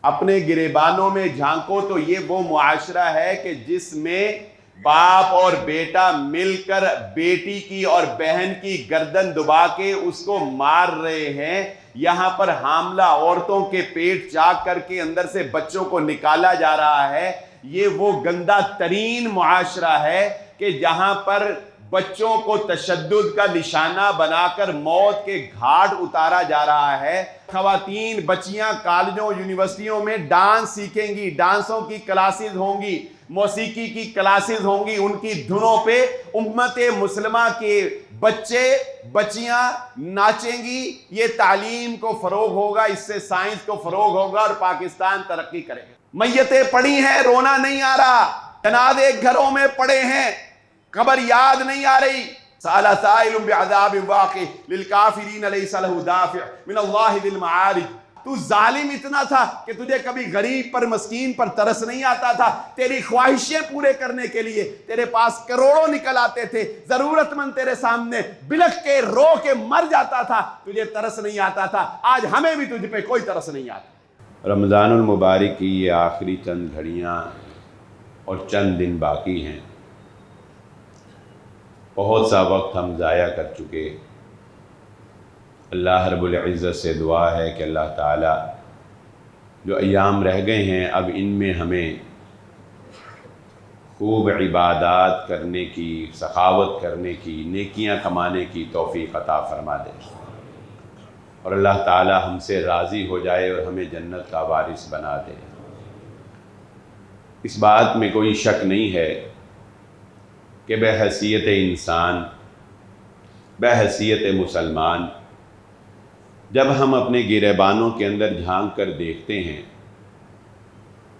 اپنے گریبانوں میں جھانکو تو یہ وہ معاشرہ ہے کہ جس میں باپ اور بیٹا مل کر بیٹی کی اور بہن کی گردن دبا کے اس کو مار رہے ہیں. یہاں پر حاملہ عورتوں کے پیٹ چاک کر کے اندر سے بچوں کو نکالا جا رہا ہے. یہ وہ گندا ترین معاشرہ ہے کہ جہاں پر بچوں کو تشدد کا نشانہ بنا کر موت کے گھاٹ اتارا جا رہا ہے. خواتین بچیاں کالجوں یونیورسٹیوں میں ڈانس سیکھیں گی، ڈانسوں کی کلاسز ہوں گی، موسیقی کی کلاسز ہوں گی، ان کی دھنوں پہ امت مسلمہ کے بچے بچیاں ناچیں گی. یہ تعلیم کو فروغ ہوگا، اس سے سائنس کو فروغ ہوگا اور پاکستان ترقی کرے گا. میتیں پڑی ہیں، رونا نہیں آ رہا. جنازے گھروں میں پڑے ہیں، قبر یاد نہیں آ رہی. سأل سائل بعذاب واقع للکافرین لیس له دافع من اللہ ذی المعارج. تو ظالم اتنا تھا کہ تجھے کبھی غریب پر مسکین پر ترس نہیں آتا تھا. تیری خواہشیں پورے کرنے کے لیے تیرے پاس کروڑوں نکل آتے تھے، ضرورت مند تیرے سامنے بلک کے رو کے مر جاتا تھا، تجھے ترس نہیں آتا تھا. آج ہمیں بھی تجھ پہ کوئی ترس نہیں آتا. رمضان المبارک کی یہ آخری چند گھڑیاں اور چند دن باقی ہیں. بہت سا وقت ہم ضائع کر چکے. اللہ رب العزت سے دعا ہے کہ اللہ تعالیٰ جو ایام رہ گئے ہیں اب ان میں ہمیں خوب عبادات کرنے کی، سخاوت کرنے کی، نیکیاں کمانے کی توفیق عطا فرما دے، اور اللہ تعالیٰ ہم سے راضی ہو جائے اور ہمیں جنت کا وارث بنا دے. اس بات میں کوئی شک نہیں ہے کہ بحیثیت انسان، بحیثیت مسلمان، جب ہم اپنے گریبانوں کے اندر جھانک کر دیکھتے ہیں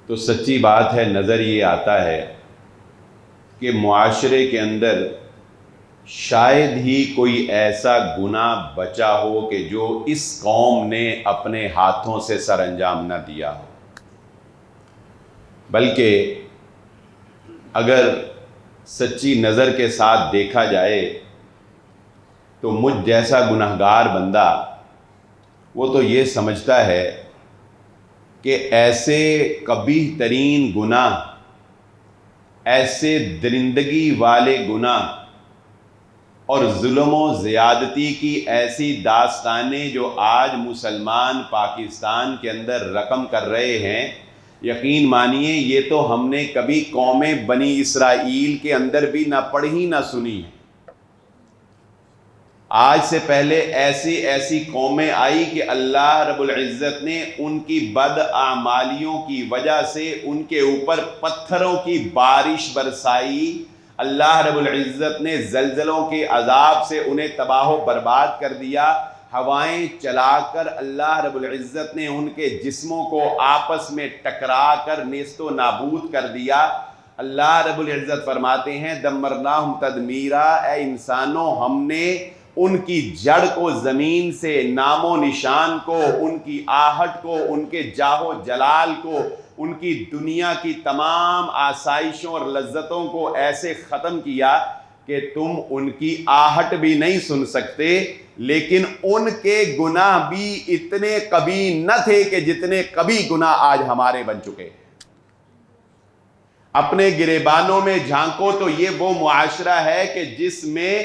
تو سچی بات ہے نظر یہ آتا ہے کہ معاشرے کے اندر شاید ہی کوئی ایسا گناہ بچا ہو کہ جو اس قوم نے اپنے ہاتھوں سے سر انجام نہ دیا ہو. بلکہ اگر سچی نظر کے ساتھ دیکھا جائے تو مجھ جیسا گنہگار بندہ وہ تو یہ سمجھتا ہے کہ ایسے قبیح ترین گناہ، ایسے درندگی والے گناہ اور ظلم و زیادتی کی ایسی داستانیں جو آج مسلمان پاکستان کے اندر رقم کر رہے ہیں، یقین مانیے یہ تو ہم نے کبھی قوم بنی اسرائیل کے اندر بھی نہ پڑھی نہ سنی. آج سے پہلے ایسی قومیں آئی کہ اللہ رب العزت نے ان کی بد اعمالیوں کی وجہ سے ان کے اوپر پتھروں کی بارش برسائی. اللہ رب العزت نے زلزلوں کے عذاب سے انہیں تباہ و برباد کر دیا. ہوائیں چلا کر اللہ رب العزت نے ان کے جسموں کو آپس میں ٹکرا کر نیست و نابود کر دیا. اللہ رب العزت فرماتے ہیں دمرناہم تدمیرا، اے انسانوں ہم نے ان کی جڑ کو زمین سے، نام و نشان کو، ان کی آہٹ کو، ان کے جاہ و جلال کو، ان کی دنیا کی تمام آسائشوں اور لذتوں کو ایسے ختم کیا کہ تم ان کی آہٹ بھی نہیں سن سکتے. لیکن ان کے گناہ بھی اتنے کبھی نہ تھے کہ جتنے کبھی گناہ آج ہمارے بن چکے. اپنے گریبانوں میں جھانکو تو یہ وہ معاشرہ ہے کہ جس میں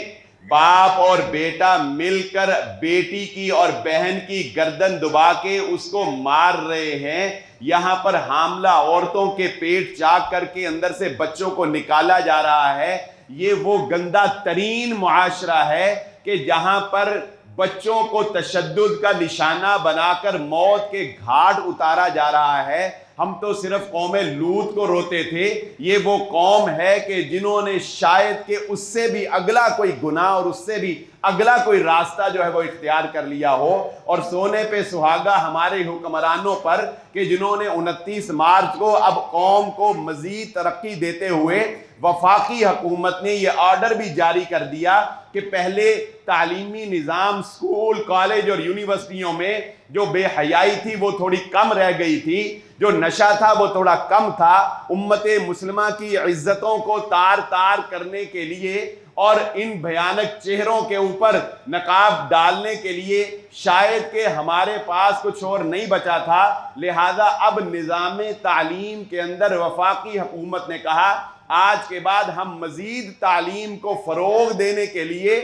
باپ اور بیٹا مل کر بیٹی کی اور بہن کی گردن دبا کے اس کو مار رہے ہیں. یہاں پر حاملہ عورتوں کے پیٹ چاک کر کے اندر سے بچوں کو نکالا جا رہا ہے. یہ وہ گندا ترین معاشرہ ہے کہ جہاں پر بچوں کو تشدد کا نشانہ بنا کر موت کے گھاٹ اتارا جا رہا ہے. ہم تو صرف قوم لوط کو روتے تھے. یہ وہ قوم ہے کہ جنہوں نے شاید کہ اس سے بھی اگلا کوئی گناہ اور اس سے بھی اگلا کوئی راستہ جو ہے وہ اختیار کر لیا ہو. اور سونے پہ سہاگا ہمارے حکمرانوں پر کہ جنہوں نے 29 مارچ کو اب قوم کو مزید ترقی دیتے ہوئے وفاقی حکومت نے یہ آرڈر بھی جاری کر دیا کہ پہلے تعلیمی نظام، اسکول، کالج اور یونیورسٹیوں میں جو بے حیائی تھی وہ تھوڑی کم رہ گئی تھی، جو نشہ تھا وہ تھوڑا کم تھا، امت مسلمہ کی عزتوں کو تار تار کرنے کے لیے اور ان بھیانک چہروں کے اوپر نقاب ڈالنے کے لیے شاید کہ ہمارے پاس کچھ اور نہیں بچا تھا، لہذا اب نظام تعلیم کے اندر وفاقی حکومت نے کہا آج کے بعد ہم مزید تعلیم کو فروغ دینے کے لیے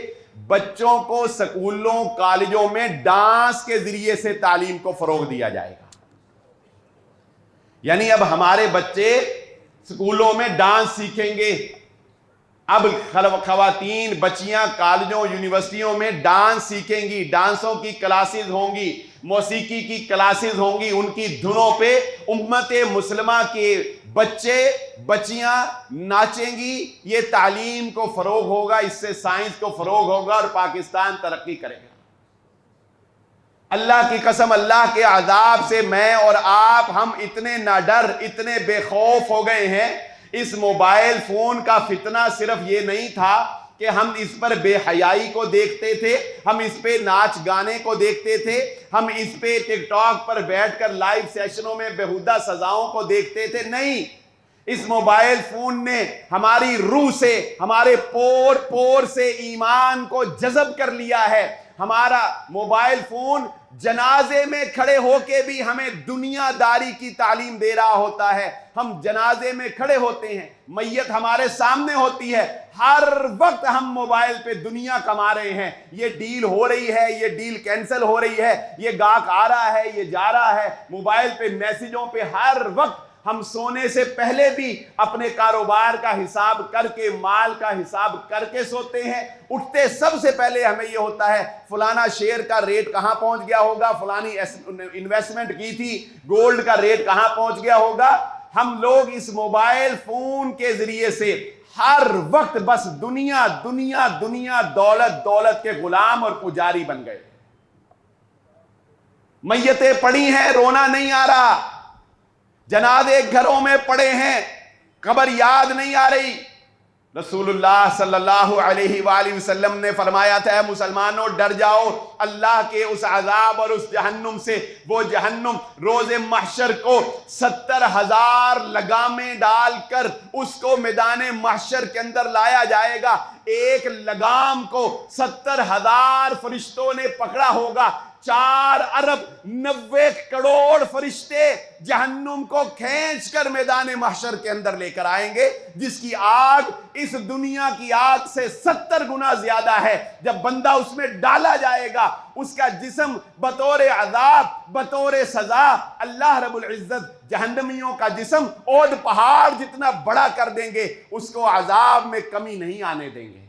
بچوں کو سکولوں کالجوں میں ڈانس کے ذریعے سے تعلیم کو فروغ دیا جائے گا۔ یعنی اب ہمارے بچے سکولوں میں ڈانس سیکھیں گے، اب خواتین بچیاں کالجوں یونیورسٹیوں میں ڈانس سیکھیں گی، ڈانسوں کی کلاسز ہوں گی، موسیقی کی کلاسز ہوں گی، ان کی دھنوں پہ امت مسلمہ کے بچے بچیاں ناچیں گی، یہ تعلیم کو فروغ ہوگا، اس سے سائنس کو فروغ ہوگا اور پاکستان ترقی کرے گا۔ اللہ کی قسم، اللہ کے عذاب سے میں اور آپ ہم اتنے ناڈر اتنے بے خوف ہو گئے ہیں۔ اس موبائل فون کا فتنہ صرف یہ نہیں تھا کہ ہم اس پر بے حیائی کو دیکھتے تھے، ہم اس پہ ناچ گانے کو دیکھتے تھے، ہم اس پہ ٹک ٹاک پر بیٹھ کر لائیو سیشنوں میں بیہودہ سزاؤں کو دیکھتے تھے، نہیں، اس موبائل فون نے ہماری روح سے ہمارے پور پور سے ایمان کو جذب کر لیا ہے۔ ہمارا موبائل فون جنازے میں کھڑے ہو کے بھی ہمیں دنیا داری کی تعلیم دے رہا ہوتا ہے۔ ہم جنازے میں کھڑے ہوتے ہیں، میت ہمارے سامنے ہوتی ہے، ہر وقت ہم موبائل پہ دنیا کما رہے ہیں، یہ ڈیل ہو رہی ہے، یہ ڈیل کینسل ہو رہی ہے، یہ گاہک آ رہا ہے، یہ جا رہا ہے، موبائل پہ میسیجوں پہ ہر وقت ہم سونے سے پہلے بھی اپنے کاروبار کا حساب کر کے مال کا حساب کر کے سوتے ہیں۔ اٹھتے سب سے پہلے ہمیں یہ ہوتا ہے فلانا شیئر کا ریٹ کہاں پہنچ گیا ہوگا، فلانی انویسٹمنٹ کی تھی گولڈ کا ریٹ کہاں پہنچ گیا ہوگا۔ ہم لوگ اس موبائل فون کے ذریعے سے ہر وقت بس دنیا دنیا دنیا، دولت دولت کے غلام اور پجاری بن گئے۔ میتیں پڑی ہیں، رونا نہیں آ رہا، جنازے گھروں میں پڑے ہیں، قبر یاد نہیں آ رہی۔ رسول اللہ صلی اللہ علیہ وآلہ وسلم نے فرمایا تھا، اے مسلمانوں ڈر جاؤ اللہ کے اس عذاب اور اس جہنم سے، وہ جہنم روز محشر کو 70,000 لگامیں ڈال کر اس کو میدان محشر کے اندر لایا جائے گا۔ ایک لگام کو 70,000 فرشتوں نے پکڑا ہوگا، 4 ارب 90 کروڑ فرشتے جہنم کو کھینچ کر میدان محشر کے اندر لے کر آئیں گے، جس کی آگ اس دنیا کی آگ سے 70 گنا زیادہ ہے۔ جب بندہ اس میں ڈالا جائے گا، اس کا جسم بطور عذاب بطور سزا اللہ رب العزت جہنمیوں کا جسم اود پہاڑ جتنا بڑا کر دیں گے، اس کو عذاب میں کمی نہیں آنے دیں گے۔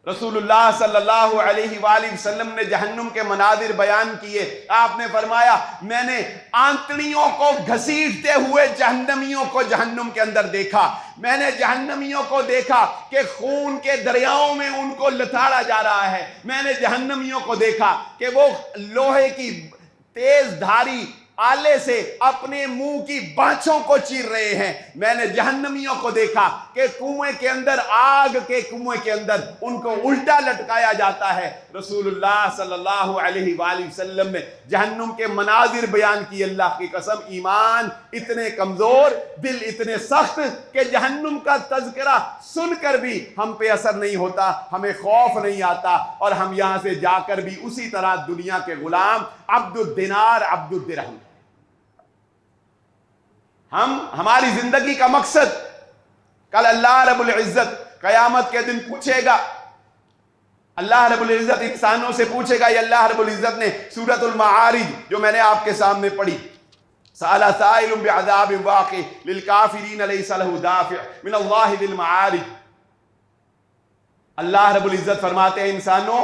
رسول اللہ صلی اللہ علیہ وآلہ وسلم نے جہنم کے مناظر بیان کیے۔ آپ نے فرمایا میں نے آنتڑیوں کو گھسیٹتے ہوئے جہنمیوں کو جہنم کے اندر دیکھا، میں نے جہنمیوں کو دیکھا کہ خون کے دریاؤں میں ان کو لتاڑا جا رہا ہے، میں نے جہنمیوں کو دیکھا کہ وہ لوہے کی تیز دھاری آلے سے اپنے منہ کی بانچوں کو چیر رہے ہیں، میں نے جہنمیوں کو دیکھا کہ کنویں کے اندر، آگ کے کنویں کے اندر ان کو الٹا لٹکایا جاتا ہے۔ رسول اللہ صلی اللہ علیہ وآلہ وسلم نے جہنم کے مناظر بیان کی۔ اللہ کی قسم ایمان اتنے کمزور، دل اتنے سخت کہ جہنم کا تذکرہ سن کر بھی ہم پہ اثر نہیں ہوتا، ہمیں خوف نہیں آتا، اور ہم یہاں سے جا کر بھی اسی طرح دنیا کے غلام، عبد الدینار عبد الدرہم۔ ہماری زندگی کا مقصد کل اللہ رب العزت قیامت کے دن پوچھے گا، اللہ رب العزت انسانوں سے پوچھے گا۔ یہ اللہ رب العزت نے سورۃ المعارج جو میں نے آپ کے سامنے پڑھی، سأل سائل بعذاب واقع للکافرین لیس لہ دافع من اللہ ذی المعارج۔ اللہ رب العزت فرماتے ہیں انسانوں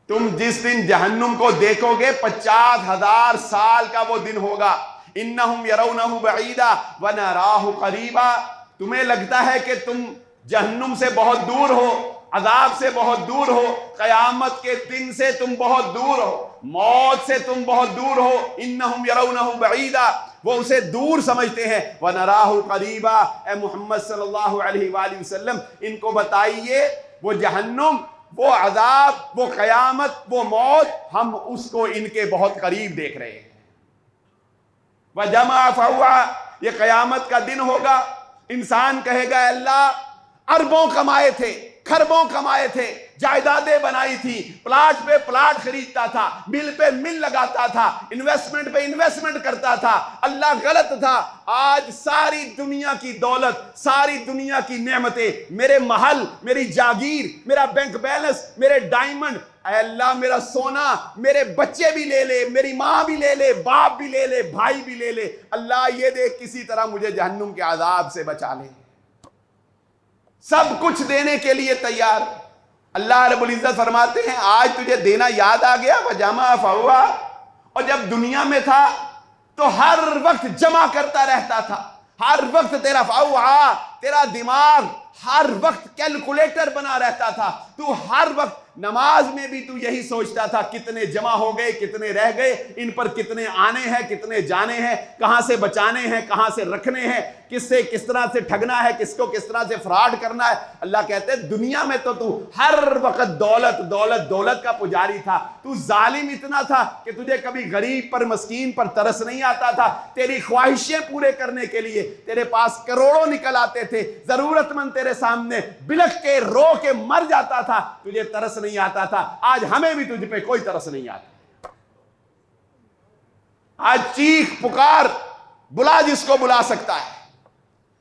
تم جس دن جہنم کو دیکھو گے 50,000 سال کا وہ دن ہوگا۔ انہم یرونہ بعیدا ونراہ قریبا، تمہیں لگتا ہے کہ تم جہنم سے بہت دور ہو، عذاب سے بہت دور ہو، قیامت کے دن سے تم بہت دور ہو، موت سے تم بہت دور ہو۔ انہم یرونہ بعیدا، وہ اسے دور سمجھتے ہیں، ونراہ قریبا۔ اے محمد صلی اللہ علیہ وآلہ وسلم ان کو بتائیے وہ جہنم وہ عذاب، وہ قیامت، وہ موت، ہم اس کو ان کے بہت قریب دیکھ رہے ہیں۔ وَجَمَعَ فَأَوْعَىٰ، یہ قیامت کا دن ہوگا، انسان کہے گا اللہ اربوں کمائے تھے، کھربوں کمائے تھے، جائیدادیں بنائی تھی، پلاٹ پہ پلاٹ خریدتا تھا، مل پہ مل لگاتا تھا، انویسٹمنٹ پہ انویسٹمنٹ کرتا تھا، اللہ غلط تھا، آج ساری دنیا کی دولت، ساری دنیا کی نعمتیں، میرے محل، میری جاگیر، میرا بینک بیلنس، میرے ڈائمنڈ، اے اللہ میرا سونا، میرے بچے بھی لے لے، میری ماں بھی لے لے، باپ بھی لے لے، بھائی بھی لے لے، اللہ یہ دیکھ کسی طرح مجھے جہنم کے عذاب سے بچا لے۔ سب کچھ دینے کے لیے تیار۔ اللہ رب العزت فرماتے ہیں آج تجھے دینا یاد آ گیا، وجمع فہوا، اور جب دنیا میں تھا تو ہر وقت جمع کرتا رہتا تھا، ہر وقت تیرا فہوا، تیرا دماغ ہر وقت کیلکولیٹر بنا رہتا تھا، تو ہر وقت نماز میں بھی تو یہی سوچتا تھا کتنے جمع ہو گئے، کتنے رہ گئے، ان پر کتنے آنے ہیں، کتنے جانے ہیں، کہاں سے بچانے ہیں، کہاں سے رکھنے ہیں، کس سے کس طرح سے ٹھگنا ہے، کس کو کس طرح سے فراڈ کرنا ہے۔ اللہ کہتے ہیں دنیا میں تو ہر وقت دولت دولت دولت کا پجاری تھا، تو ظالم اتنا تھا کہ تجھے کبھی غریب پر مسکین پر ترس نہیں آتا تھا، تیری خواہشیں پورے کرنے کے لیے تیرے پاس کروڑوں نکل آتے تھے، ضرورت مند تیرے سامنے بلک کے رو کے مر جاتا تھا، تجھے ترس نہیں آتا تھا۔ آج ہمیں بھی تجھ پہ کوئی ترس نہیں آتا۔ آج چیخ پکار بلا جس کو بلا سکتا ہے۔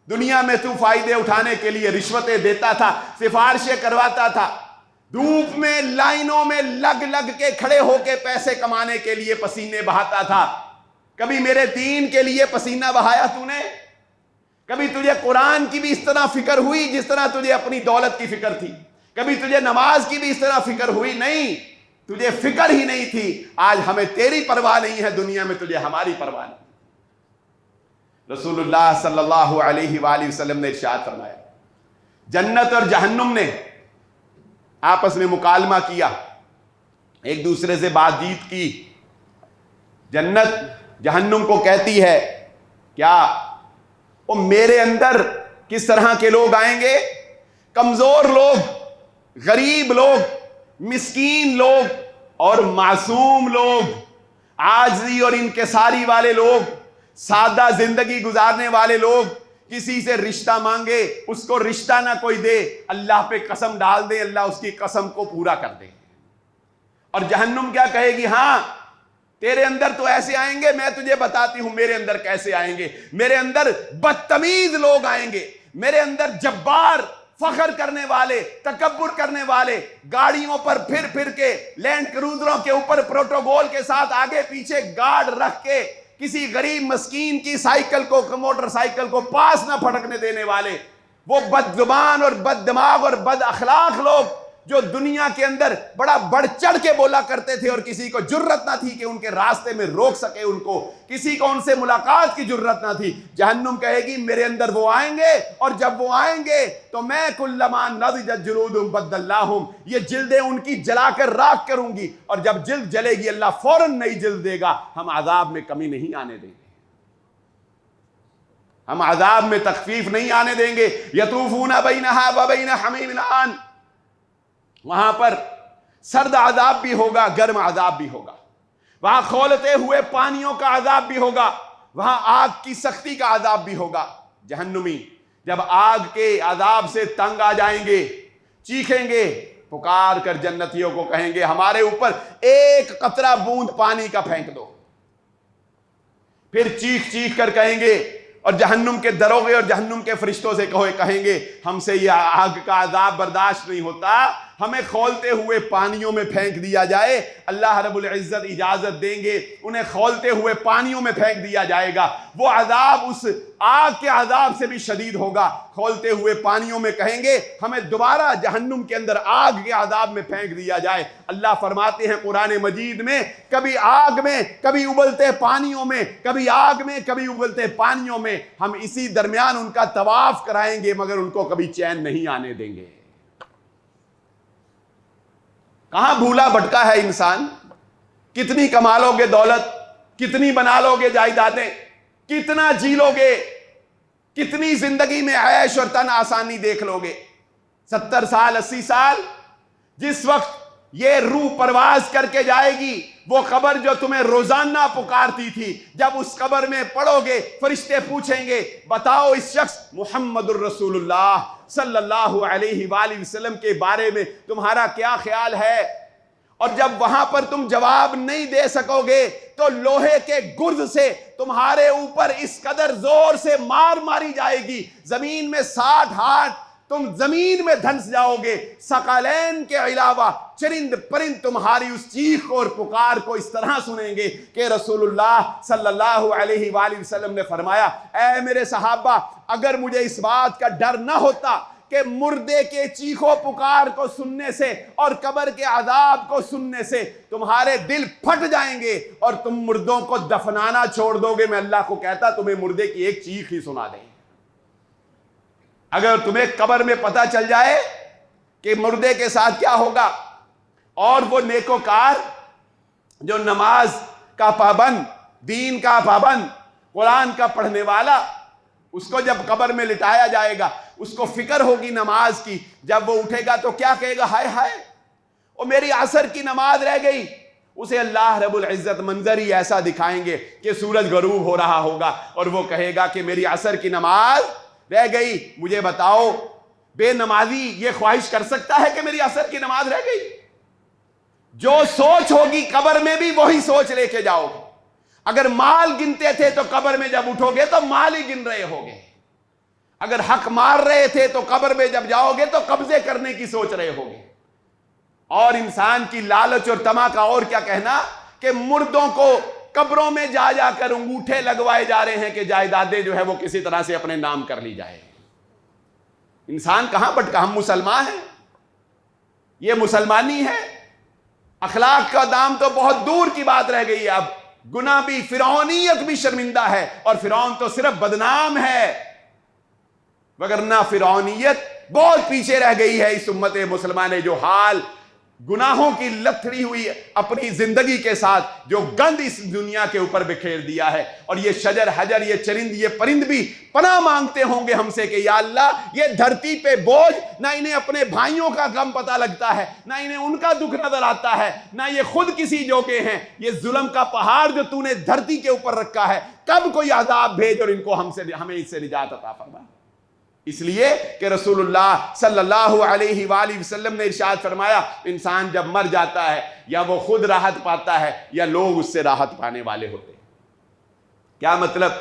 دنیا میں تو فائدے اٹھانے کے لیے رشوتیں دیتا تھا، سفارشیں کرواتا تھا، دھوپ میں لائنوں میں لگ لگ کے کھڑے ہو کے پیسے کمانے کے لیے پسینے بہاتا تھا۔ کبھی میرے دین کے لیے پسینہ بہایا تو نے؟ کبھی تجھے قرآن کی بھی اس طرح فکر ہوئی جس طرح تجھے اپنی دولت کی فکر تھی؟ کبھی تجھے نماز کی بھی اس طرح فکر ہوئی؟ نہیں، تجھے فکر ہی نہیں تھی۔ آج ہمیں تیری پرواہ نہیں ہے، دنیا میں تجھے ہماری پرواہ نہیں۔ رسول اللہ صلی اللہ علیہ وآلہ وسلم نے ارشاد فرمایا جنت اور جہنم نے آپس میں مکالمہ کیا، ایک دوسرے سے بات چیت کی۔ جنت جہنم کو کہتی ہے کیا وہ میرے اندر کس طرح کے لوگ آئیں گے؟ کمزور لوگ، غریب لوگ، مسکین لوگ اور معصوم لوگ، عاجزی اور انکساری والے لوگ، سادہ زندگی گزارنے والے لوگ، کسی سے رشتہ مانگے اس کو رشتہ نہ کوئی دے، اللہ پہ قسم ڈال دے اللہ اس کی قسم کو پورا کر دے۔ اور جہنم کیا کہے گی؟ ہاں تیرے اندر تو ایسے آئیں گے، میں تجھے بتاتی ہوں میرے اندر کیسے آئیں گے۔ میرے اندر بدتمیز لوگ آئیں گے، میرے اندر جبار، فخر کرنے والے، تکبر کرنے والے، گاڑیوں پر پھر پھر کے، لینڈ کروزروں کے اوپر پروٹوکول کے ساتھ آگے پیچھے گارڈ رکھ کے کسی غریب مسکین کی سائیکل کو، موٹر سائیکل کو پاس نہ پھٹکنے دینے والے، وہ بد زبان اور بد دماغ اور بد اخلاق لوگ جو دنیا کے اندر بڑا بڑھ چڑھ کے بولا کرتے تھے اور کسی کو جرت نہ تھی کہ ان کے راستے میں روک سکے، ان کو کسی کو ان سے ملاقات کی جرت نہ تھی۔ جہنم کہے گی میرے اندر وہ آئیں گے، اور جب وہ آئیں گے تو میں کلما نضجت جلودہم بدلناہم، یہ جلدیں ان کی جلا کر راکھ کروں گی، اور جب جلد جلے گی اللہ فوراً نئی جلد دے گا، ہم عذاب میں کمی نہیں آنے دیں گے، ہم عذاب میں تخفیف نہیں آنے دیں گے۔ یطوفون بینہا وبین حمیم آن، وہاں پر سرد عذاب بھی ہوگا، گرم عذاب بھی ہوگا، وہاں کھولتے ہوئے پانیوں کا عذاب بھی ہوگا، وہاں آگ کی سختی کا عذاب بھی ہوگا۔ جہنمی جب آگ کے عذاب سے تنگ آ جائیں گے، چیخیں گے، پکار کر جنتیوں کو کہیں گے ہمارے اوپر ایک قطرہ بوند پانی کا پھینک دو۔ پھر چیخ چیخ کر کہیں گے، اور جہنم کے دروغے اور جہنم کے فرشتوں سے کہیں گے ہم سے یہ آگ کا عذاب برداشت نہیں ہوتا، ہمیں کھولتے ہوئے پانیوں میں پھینک دیا جائے۔ اللہ رب العزت اجازت دیں گے، انہیں کھولتے ہوئے پانیوں میں پھینک دیا جائے گا۔ وہ عذاب اس آگ کے عذاب سے بھی شدید ہوگا۔ کھولتے ہوئے پانیوں میں کہیں گے ہمیں دوبارہ جہنم کے اندر آگ کے عذاب میں پھینک دیا جائے۔ اللہ فرماتے ہیں قرآن مجید میں، کبھی آگ میں، کبھی ابلتے پانیوں میں، کبھی آگ میں، کبھی ابلتے پانیوں میں، ہم اسی درمیان ان کا طواف کرائیں گے، مگر ان کو کبھی چین نہیں آنے دیں گے۔ کہاں بھولا بھٹکا ہے انسان؟ کتنی کما لو گے دولت، کتنی بنا لو گے جائیدادیں، کتنا جی لو گے، کتنی زندگی میں عیش اور تن آسانی دیکھ لو گے، 70 سال 80 سال جس وقت یہ روح پرواز کر کے جائے گی، وہ قبر جو تمہیں روزانہ پکارتی تھی، جب اس قبر میں پڑو گے فرشتے پوچھیں گے بتاؤ اس شخص محمد الرسول اللہ صلی اللہ علیہ وآلہ وسلم کے بارے میں تمہارا کیا خیال ہے؟ اور جب وہاں پر تم جواب نہیں دے سکو گے تو لوہے کے گرز سے تمہارے اوپر اس قدر زور سے مار ماری جائے گی، زمین میں 60 ہاتھ تم زمین میں دھنس جاؤ گے۔ ثقلین کے علاوہ چرند پرند تمہاری اس چیخ اور پکار کو اس طرح سنیں گے کہ رسول اللہ صلی اللہ علیہ وآلہ وسلم نے فرمایا، اے میرے صحابہ، اگر مجھے اس بات کا ڈر نہ ہوتا کہ مردے کے چیخو پکار کو سننے سے اور قبر کے عذاب کو سننے سے تمہارے دل پھٹ جائیں گے اور تم مردوں کو دفنانا چھوڑ دو گے، میں اللہ کو کہتا تمہیں مردے کی ایک چیخ ہی سنا دیں۔ اگر تمہیں قبر میں پتہ چل جائے کہ مردے کے ساتھ کیا ہوگا، اور وہ نیکوکار جو نماز کا پابند، دین کا پابند، قرآن کا پڑھنے والا، اس کو جب قبر میں لٹایا جائے گا اس کو فکر ہوگی نماز کی، جب وہ اٹھے گا تو کیا کہے گا، ہائے ہائے وہ میری عصر کی نماز رہ گئی۔ اسے اللہ رب العزت منظر ہی ایسا دکھائیں گے کہ سورج غروب ہو رہا ہوگا اور وہ کہے گا کہ میری عصر کی نماز رہ گئی۔ مجھے بتاؤ بے نمازی یہ خواہش کر سکتا ہے کہ میری عصر کی نماز رہ گئی؟ جو سوچ ہوگی قبر میں بھی وہی سوچ لے کے جاؤ گے۔ اگر مال گنتے تھے تو قبر میں جب اٹھو گے تو مال ہی گن رہے ہوگے، اگر حق مار رہے تھے تو قبر میں جب جاؤ گے تو قبضے کرنے کی سوچ رہے ہوگے۔ اور انسان کی لالچ اور طمع کا اور کیا کہنا کہ مردوں کو قبروں میں جا جا کر انگوٹھے لگوائے جا رہے ہیں کہ جائیدادیں جو ہے وہ کسی طرح سے اپنے نام کر لی جائے۔ انسان کہاں بٹکا؟ ہم مسلمان ہیں، یہ مسلمانی ہے۔ اخلاق کا دام تو بہت دور کی بات رہ گئی ہے، اب گناہ بھی، فرعونیت بھی شرمندہ ہے، اور فرعون تو صرف بدنام ہے، وگرنہ فرعونیت بہت پیچھے رہ گئی ہے اس امت مسلمان، جو حال گناہوں کی لتھڑی ہوئی اپنی زندگی کے ساتھ جو گند اس دنیا کے اوپر بکھیر دیا ہے۔ اور یہ شجر حجر، یہ چرند، یہ پرند بھی پناہ مانگتے ہوں گے ہم سے کہ یا اللہ یہ دھرتی پہ بوجھ، نہ انہیں اپنے بھائیوں کا غم پتہ لگتا ہے، نہ انہیں ان کا دکھ نظر آتا ہے، نہ یہ خود کسی جوگے ہیں، یہ ظلم کا پہاڑ جو تو نے دھرتی کے اوپر رکھا ہے، کب کوئی عذاب بھیج اور ان کو ہمیں اس سے نجات عطا فرما۔ اس لیے کہ رسول اللہ صلی اللہ علیہ وآلہ وسلم نے ارشاد فرمایا، انسان جب مر جاتا ہے یا وہ خود راحت پاتا ہے یا لوگ اس سے راحت پانے والے ہوتے ہیں۔ کیا مطلب؟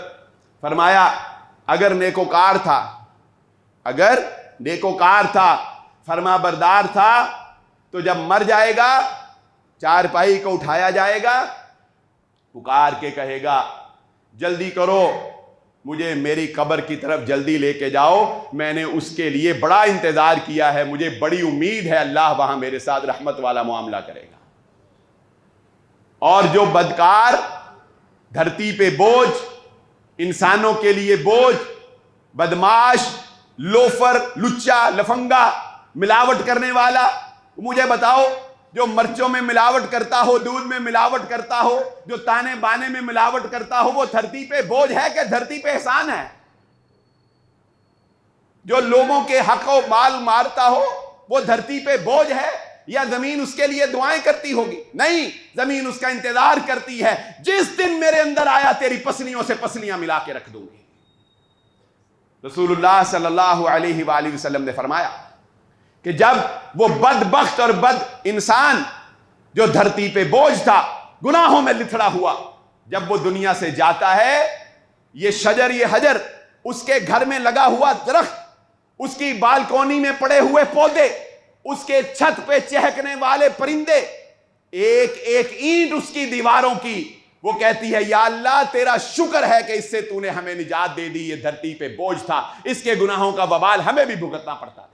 فرمایا اگر نیکوکار تھا، فرما بردار تھا، تو جب مر جائے گا چارپائی کو اٹھایا جائے گا، پکار کے کہے گا جلدی کرو، مجھے میری قبر کی طرف جلدی لے کے جاؤ، میں نے اس کے لیے بڑا انتظار کیا ہے، مجھے بڑی امید ہے اللہ وہاں میرے ساتھ رحمت والا معاملہ کرے گا۔ اور جو بدکار، دھرتی پہ بوجھ، انسانوں کے لیے بوجھ، بدماش، لوفر، لچا، لفنگا، ملاوٹ کرنے والا، مجھے بتاؤ جو مرچوں میں ملاوٹ کرتا ہو، دودھ میں ملاوٹ کرتا ہو، جو تانے بانے میں ملاوٹ کرتا ہو، وہ دھرتی پہ بوجھ ہے کہ دھرتی پہ احسان ہے؟ جو لوگوں کے حق و مال مارتا ہو وہ دھرتی پہ بوجھ ہے یا زمین اس کے لیے دعائیں کرتی ہوگی؟ نہیں، زمین اس کا انتظار کرتی ہے، جس دن میرے اندر آیا تیری پسلیوں سے پسلیاں ملا کے رکھ دوں گی۔ رسول اللہ صلی اللہ علیہ وآلہ وسلم نے فرمایا کہ جب وہ بدبخت اور بد انسان جو دھرتی پہ بوجھ تھا، گناہوں میں لتھڑا ہوا، جب وہ دنیا سے جاتا ہے، یہ شجر، یہ حجر، اس کے گھر میں لگا ہوا درخت، اس کی بالکونی میں پڑے ہوئے پودے، اس کے چھت پہ چہکنے والے پرندے، ایک ایک اینٹ اس کی دیواروں کی، وہ کہتی ہے یا اللہ تیرا شکر ہے کہ اس سے تو نے ہمیں نجات دے دی، یہ دھرتی پہ بوجھ تھا، اس کے گناہوں کا وبال ہمیں بھی بھگتنا پڑتا تھا۔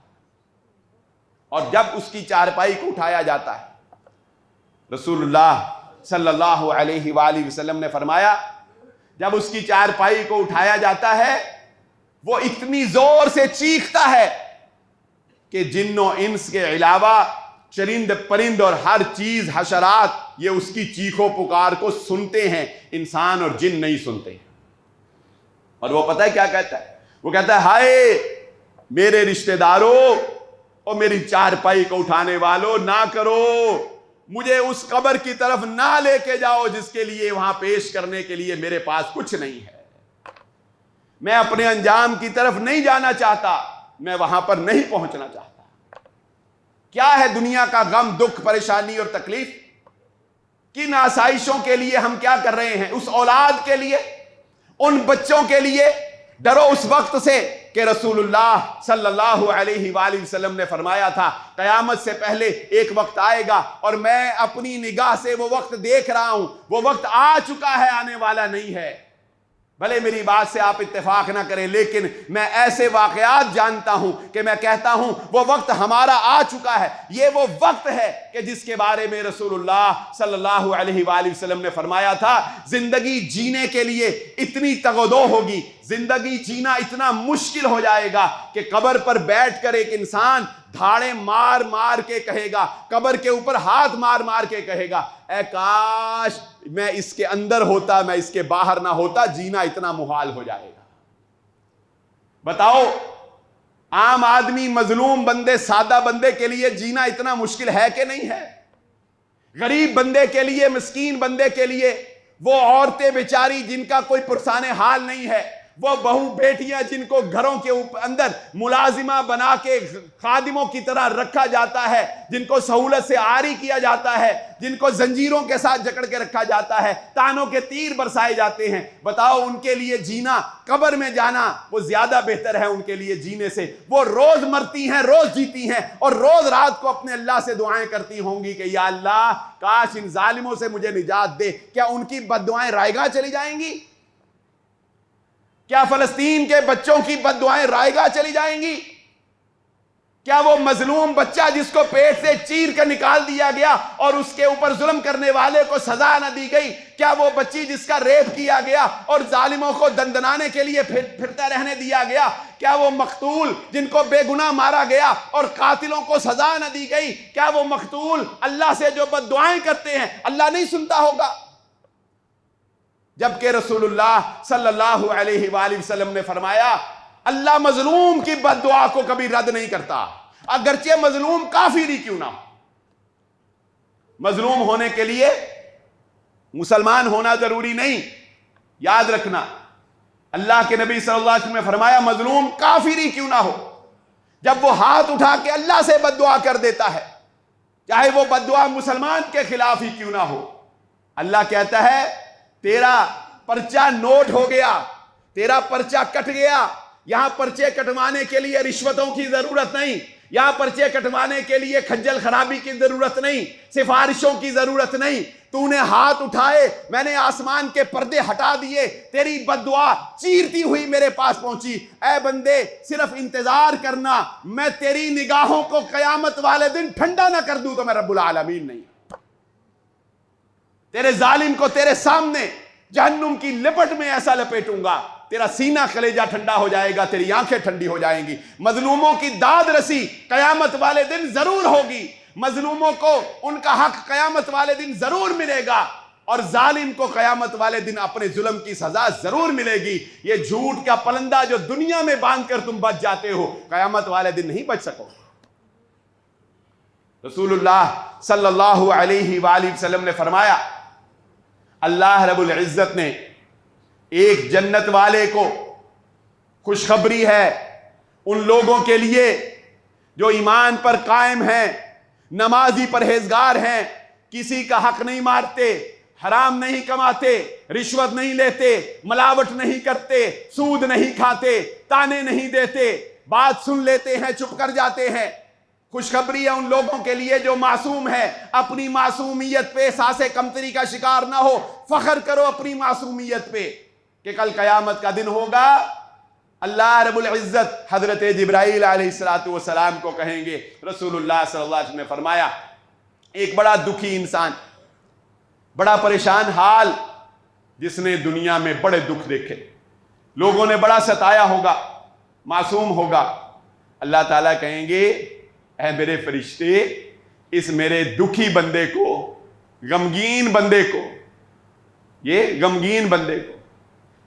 اور جب اس کی چارپائی کو اٹھایا جاتا ہے، رسول اللہ صلی اللہ علیہ وآلہ وسلم نے فرمایا جب اس کی چارپائی کو اٹھایا جاتا ہے وہ اتنی زور سے چیختا ہے کہ جن و انس کے علاوہ چرند پرند اور ہر چیز، حشرات، یہ اس کی چیخو پکار کو سنتے ہیں، انسان اور جن نہیں سنتے۔ اور وہ پتہ ہے کیا کہتا ہے؟ وہ کہتا ہے ہائے میرے رشتہ داروں اور میری چارپائی کو اٹھانے والوں نہ کرو، مجھے اس قبر کی طرف نہ لے کے جاؤ جس کے لیے وہاں پیش کرنے کے لیے میرے پاس کچھ نہیں ہے، میں اپنے انجام کی طرف نہیں جانا چاہتا، میں وہاں پر نہیں پہنچنا چاہتا۔ کیا ہے دنیا کا غم، دکھ، پریشانی اور تکلیف؟ کن آسائشوں کے لیے ہم کیا کر رہے ہیں؟ اس اولاد کے لیے، ان بچوں کے لیے ڈرو اس وقت سے کہ رسول اللہ صلی اللہ علیہ وآلہ وسلم نے فرمایا تھا قیامت سے پہلے ایک وقت آئے گا اور میں اپنی نگاہ سے وہ وقت دیکھ رہا ہوں، وہ وقت آ چکا ہے، آنے والا نہیں ہے۔ بھلے میری بات سے آپ اتفاق نہ کریں، لیکن میں ایسے واقعات جانتا ہوں کہ میں کہتا ہوں وہ وقت ہمارا آ چکا ہے۔ یہ وہ وقت ہے کہ جس کے بارے میں رسول اللہ صلی اللہ علیہ وآلہ وسلم نے فرمایا تھا زندگی جینے کے لیے اتنی تگودو ہوگی، زندگی جینا اتنا مشکل ہو جائے گا کہ قبر پر بیٹھ کر ایک انسان دھاڑے مار مار کے کہے گا، قبر کے اوپر ہاتھ مار مار کے کہے گا اے کاش میں اس کے اندر ہوتا، میں اس کے باہر نہ ہوتا، جینا اتنا محال ہو جائے گا۔ بتاؤ عام آدمی، مظلوم بندے، سادہ بندے کے لیے جینا اتنا مشکل ہے کہ نہیں ہے؟ غریب بندے کے لیے، مسکین بندے کے لیے، وہ عورتیں بیچاری جن کا کوئی پرسان حال نہیں ہے، وہ بہو بیٹیاں جن کو گھروں کے اندر ملازمہ بنا کے خادموں کی طرح رکھا جاتا ہے، جن کو سہولت سے عاری کیا جاتا ہے، جن کو زنجیروں کے ساتھ جکڑ کے رکھا جاتا ہے، تانوں کے تیر برسائے جاتے ہیں، بتاؤ ان کے لیے جینا، قبر میں جانا وہ زیادہ بہتر ہے ان کے لیے جینے سے۔ وہ روز مرتی ہیں، روز جیتی ہیں، اور روز رات کو اپنے اللہ سے دعائیں کرتی ہوں گی کہ یا اللہ کاش ان ظالموں سے مجھے نجات دے۔ کیا ان کی بد دعائیں رائے گاہ چلی جائیں گی؟ کیا فلسطین کے بچوں کی بد دعائیں رائے گاہ چلی جائیں گی؟ کیا وہ مظلوم بچہ جس کو پیٹ سے چیر کر نکال دیا گیا اور اس کے اوپر ظلم کرنے والے کو سزا نہ دی گئی، کیا وہ بچی جس کا ریپ کیا گیا اور ظالموں کو دندنانے کے لیے پھرتا رہنے دیا گیا، کیا وہ مقتول جن کو بے گناہ مارا گیا اور قاتلوں کو سزا نہ دی گئی، کیا وہ مقتول اللہ سے جو بد دعائیں کرتے ہیں اللہ نہیں سنتا ہوگا؟ جبکہ رسول اللہ صلی اللہ علیہ وآلہ وسلم نے فرمایا اللہ مظلوم کی بد دعا کو کبھی رد نہیں کرتا، اگرچہ مظلوم کافر ہی کیوں نہ ہو۔ مظلوم ہونے کے لیے مسلمان ہونا ضروری نہیں، یاد رکھنا اللہ کے نبی صلی اللہ علیہ وسلم نے فرمایا مظلوم کافر ہی کیوں نہ ہو، جب وہ ہاتھ اٹھا کے اللہ سے بد دعا کر دیتا ہے، چاہے وہ بد دعا مسلمان کے خلاف ہی کیوں نہ ہو، اللہ کہتا ہے تیرا پرچہ نوٹ ہو گیا، تیرا پرچہ کٹ گیا۔ یہاں پرچے کٹوانے کے لیے رشوتوں کی ضرورت نہیں، یہاں پرچے کٹوانے کے لیے کھجل خرابی کی ضرورت نہیں، سفارشوں کی ضرورت نہیں۔ تو نے ہاتھ اٹھائے، میں نے آسمان کے پردے ہٹا دیے، تیری بد دعا چیرتی ہوئی میرے پاس پہنچی۔ اے بندے صرف انتظار کرنا، میں تیری نگاہوں کو قیامت والے دن ٹھنڈا نہ کر دوں تو میں رب العالمین نہیں۔ تیرے ظالم کو تیرے سامنے جہنم کی لپٹ میں ایسا لپیٹوں گا، تیرا سینہ کلیجہ ٹھنڈا ہو جائے گا، تیری آنکھیں ٹھنڈی ہو جائیں گی۔ مظلوموں کی داد رسی قیامت والے دن ضرور ہوگی، مظلوموں کو ان کا حق قیامت والے دن ضرور ملے گا، اور ظالم کو قیامت والے دن اپنے ظلم کی سزا ضرور ملے گی۔ یہ جھوٹ کا پلندہ جو دنیا میں باندھ کر تم بچ جاتے ہو، قیامت والے دن نہیں بچ سکو۔ رسول اللہ صلی اللہ علیہ وآلہ وسلم نے فرمایا اللہ رب العزت نے ایک جنت والے کو خوشخبری ہے ان لوگوں کے لیے جو ایمان پر قائم ہیں، نمازی پرہیزگار ہیں، کسی کا حق نہیں مارتے، حرام نہیں کماتے، رشوت نہیں لیتے، ملاوٹ نہیں کرتے، سود نہیں کھاتے، تانے نہیں دیتے، بات سن لیتے ہیں، چپ کر جاتے ہیں۔ خوشخبری ہے ان لوگوں کے لیے جو معصوم ہے، اپنی معصومیت پہ احساس کمتری کا شکار نہ ہو، فخر کرو اپنی معصومیت پہ کہ کل قیامت کا دن ہوگا، اللہ رب العزت حضرت جبرائیل علیہ السلام کو کہیں گے۔ رسول اللہ صلی اللہ علیہ وسلم نے فرمایا ایک بڑا دکھی انسان، بڑا پریشان حال، جس نے دنیا میں بڑے دکھ دیکھے، لوگوں نے بڑا ستایا ہوگا، معصوم ہوگا، اللہ تعالیٰ کہیں گے اے میرے فرشتے اس میرے دکھی بندے کو، غمگین بندے کو، یہ غمگین بندے کو،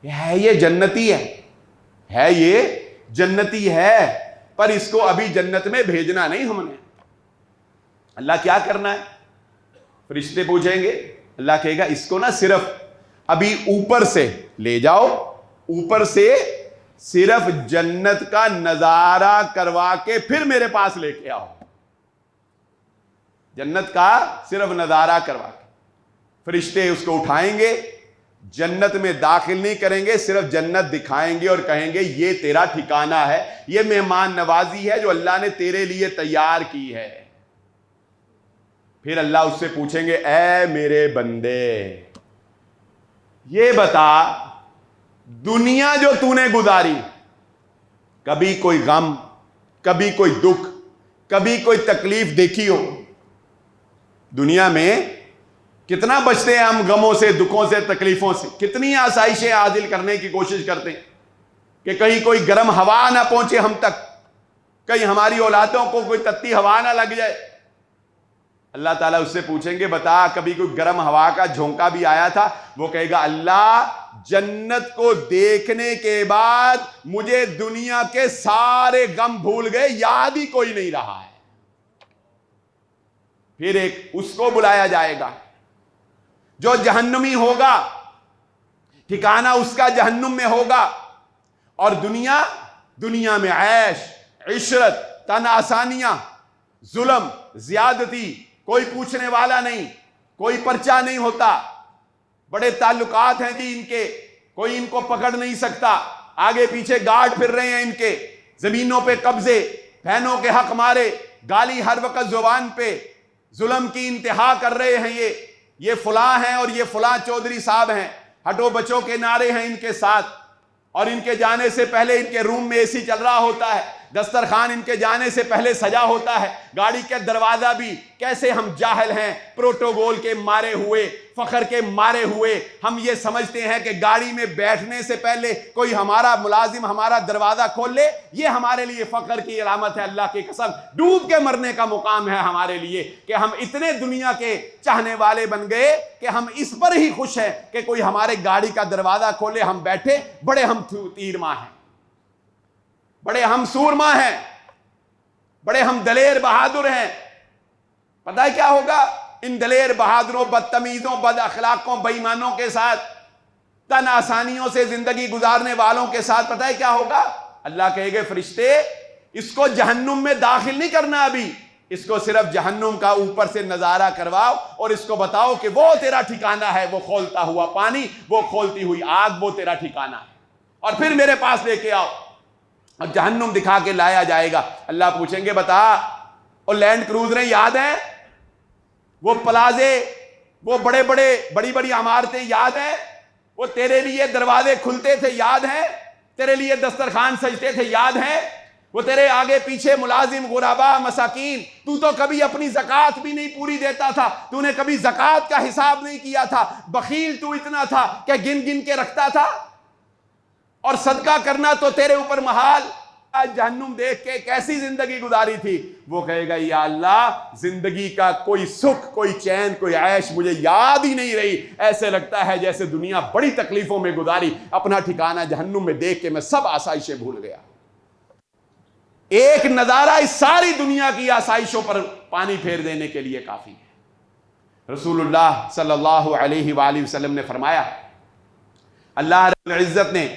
یہ جنتی ہے، یہ جنتی ہے، پر اس کو ابھی جنت میں بھیجنا نہیں ہم نے. اللہ کیا کرنا ہے؟ فرشتے پوچھیں گے. اللہ کہے گا اس کو نا صرف ابھی اوپر سے لے جاؤ, اوپر سے صرف جنت کا نظارہ کروا کے پھر میرے پاس لے کے آؤ. جنت کا صرف نظارہ کروا کے. فرشتے اس کو اٹھائیں گے, جنت میں داخل نہیں کریں گے, صرف جنت دکھائیں گے اور کہیں گے یہ تیرا ٹھکانہ ہے, یہ مہمان نوازی ہے جو اللہ نے تیرے لیے تیار کی ہے. پھر اللہ اس سے پوچھیں گے اے میرے بندے یہ بتا دنیا جو تو نے گزاری, کبھی کوئی غم, کبھی کوئی دکھ, کبھی کوئی تکلیف دیکھی ہو؟ دنیا میں کتنا بچتے ہیں ہم غموں سے, دکھوں سے, تکلیفوں سے, کتنی آسائشیں حاصل کرنے کی کوشش کرتے ہیں کہ کہیں کوئی گرم ہوا نہ پہنچے ہم تک, کہیں ہماری اولادوں کو کوئی تتی ہوا نہ لگ جائے. اللہ تعالیٰ اس سے پوچھیں گے بتا کبھی کوئی گرم ہوا کا جھونکا بھی آیا تھا؟ وہ کہے گا اللہ جنت کو دیکھنے کے بعد مجھے دنیا کے سارے غم بھول گئے, یاد ہی کوئی نہیں رہا ہے. پھر ایک اس کو بلایا جائے گا جو جہنمی ہوگا, ٹھکانہ اس کا جہنم میں ہوگا, اور دنیا میں عیش, عشرت, تن آسانیاں, ظلم, زیادتی, کوئی پوچھنے والا نہیں, کوئی پرچہ نہیں ہوتا, بڑے تعلقات ہیں جی ان کے, کوئی ان کو پکڑ نہیں سکتا, آگے پیچھے گارڈ پھر رہے ہیں ان کے, زمینوں پہ قبضے, بہنوں کے حق مارے, گالی ہر وقت زبان پہ, ظلم کی انتہا کر رہے ہیں, یہ فلاں ہیں اور یہ فلاں چودھری صاحب ہیں, ہٹو بچوں کے نعرے ہیں ان کے ساتھ, اور ان کے جانے سے پہلے ان کے روم میں اے سی چل رہا ہوتا ہے, دسترخوان ان کے جانے سے پہلے سجا ہوتا ہے, گاڑی کا دروازہ بھی, کیسے ہم جاہل ہیں, پروٹوکول کے مارے ہوئے, فخر کے مارے ہوئے, ہم یہ سمجھتے ہیں کہ گاڑی میں بیٹھنے سے پہلے کوئی ہمارا ملازم ہمارا دروازہ کھول لے یہ ہمارے لیے فخر کی علامت ہے. اللہ کی قسم ڈوب کے مرنے کا مقام ہے ہمارے لیے کہ ہم اتنے دنیا کے چاہنے والے بن گئے کہ ہم اس پر ہی خوش ہیں کہ کوئی ہمارے گاڑی کا دروازہ کھولے, ہم بیٹھے, بڑے ہم تیر ماں ہیں, بڑے ہم سورما ہیں, بڑے ہم دلیر بہادر ہیں. پتہ ہے کیا ہوگا ان دلیر بہادروں, بدتمیزوں, بد اخلاقوں, بے ایمانوں کے ساتھ, تن آسانیوں سے زندگی گزارنے والوں کے ساتھ پتہ ہے کیا ہوگا؟ اللہ کہے گے فرشتے اس کو جہنم میں داخل نہیں کرنا, ابھی اس کو صرف جہنم کا اوپر سے نظارہ کرواؤ اور اس کو بتاؤ کہ وہ تیرا ٹھکانہ ہے, وہ کھولتا ہوا پانی, وہ کھولتی ہوئی آگ, وہ تیرا ٹھکانہ ہے, اور پھر میرے پاس لے کے آؤ. اور جہنم دکھا کے لایا جائے گا. اللہ پوچھیں گے بتا اور لینڈ کروزریں یاد ہیں, وہ پلازے, وہ بڑی بڑی عمارتیں یاد ہیں, وہ تیرے لیے دروازے کھلتے تھے یاد ہیں, تیرے لیے دسترخوان سجتے تھے یاد ہیں, وہ تیرے آگے پیچھے ملازم, غربا, مساکین, تو کبھی اپنی زکوٰۃ بھی نہیں پوری دیتا تھا, تو نے کبھی زکوٰۃ کا حساب نہیں کیا تھا, بخیل تو اتنا تھا کہ گن کے رکھتا تھا, اور صدقہ کرنا تو تیرے اوپر محال. جہنم دیکھ کے کیسی زندگی گزاری تھی؟ وہ کہے گا یا اللہ زندگی کا کوئی سکھ, کوئی چین, کوئی عیش مجھے یاد ہی نہیں رہی, ایسے لگتا ہے جیسے دنیا بڑی تکلیفوں میں گزاری, اپنا ٹھکانہ جہنم میں دیکھ کے میں سب آسائشیں بھول گیا. ایک نظارہ اس ساری دنیا کی آسائشوں پر پانی پھیر دینے کے لیے کافی ہے. رسول اللہ صلی اللہ علیہ وآلہ وسلم نے فرمایا اللہ رب العزت نے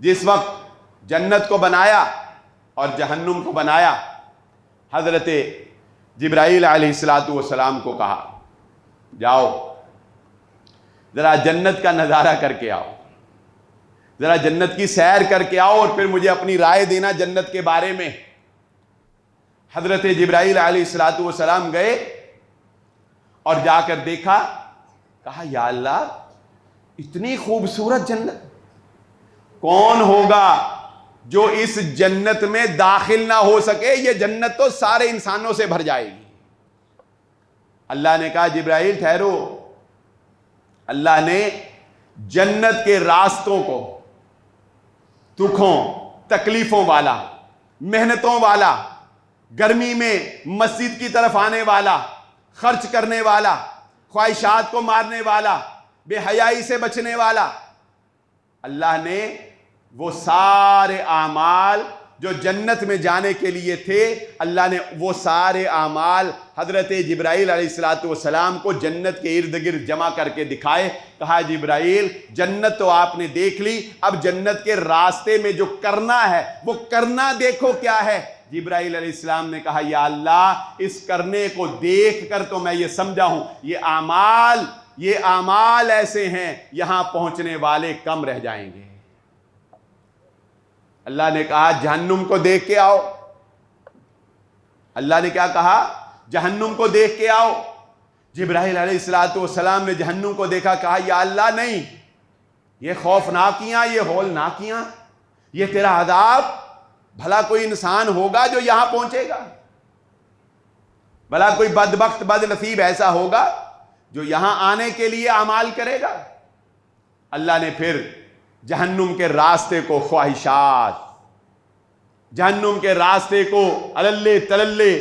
جس وقت جنت کو بنایا اور جہنم کو بنایا, حضرت جبرائیل علیہ السلام کو کہا جاؤ ذرا جنت کا نظارہ کر کے آؤ, ذرا جنت کی سیر کر کے آؤ اور پھر مجھے اپنی رائے دینا جنت کے بارے میں. حضرت جبرائیل علیہ السلام گئے اور جا کر دیکھا, کہا یا اللہ اتنی خوبصورت جنت, کون ہوگا جو اس جنت میں داخل نہ ہو سکے؟ یہ جنت تو سارے انسانوں سے بھر جائے گی. اللہ نے کہا جبرائیل ٹھہرو, اللہ نے جنت کے راستوں کو دکھوں, تکلیفوں والا, محنتوں والا, گرمی میں مسجد کی طرف آنے والا, خرچ کرنے والا, خواہشات کو مارنے والا, بے حیائی سے بچنے والا, اللہ نے وہ سارے اعمال جو جنت میں جانے کے لیے تھے، اللہ نے وہ سارے اعمال حضرت جبرائیل علیہ الصلوۃ والسلام کو جنت کے ارد گرد جمع کر کے دکھائے. کہا جبرائیل جنت تو آپ نے دیکھ لی، اب جنت کے راستے میں جو کرنا ہے وہ کرنا دیکھو کیا ہے. جبرائیل علیہ السلام نے کہا یا اللہ اس کرنے کو دیکھ کر تو میں یہ سمجھا ہوں یہ اعمال ایسے ہیں یہاں پہنچنے والے کم رہ جائیں گے. اللہ نے کہا جہنم کو دیکھ کے آؤ. اللہ نے کیا کہا؟ جہنم کو دیکھ کے آؤ. جبرائیل علیہ الصلوۃ والسلام نے جہنم کو دیکھا، کہا یا اللہ نہیں، یہ خوفناکیاں، یہ ہولناکیاں، یہ تیرا عذاب، بھلا کوئی انسان ہوگا جو یہاں پہنچے گا؟ بھلا کوئی بدبخت بد نصیب ایسا ہوگا جو یہاں آنے کے لیے اعمال کرے گا؟ اللہ نے پھر جہنم کے راستے کو خواہشات، جہنم کے راستے کو اللے تللے،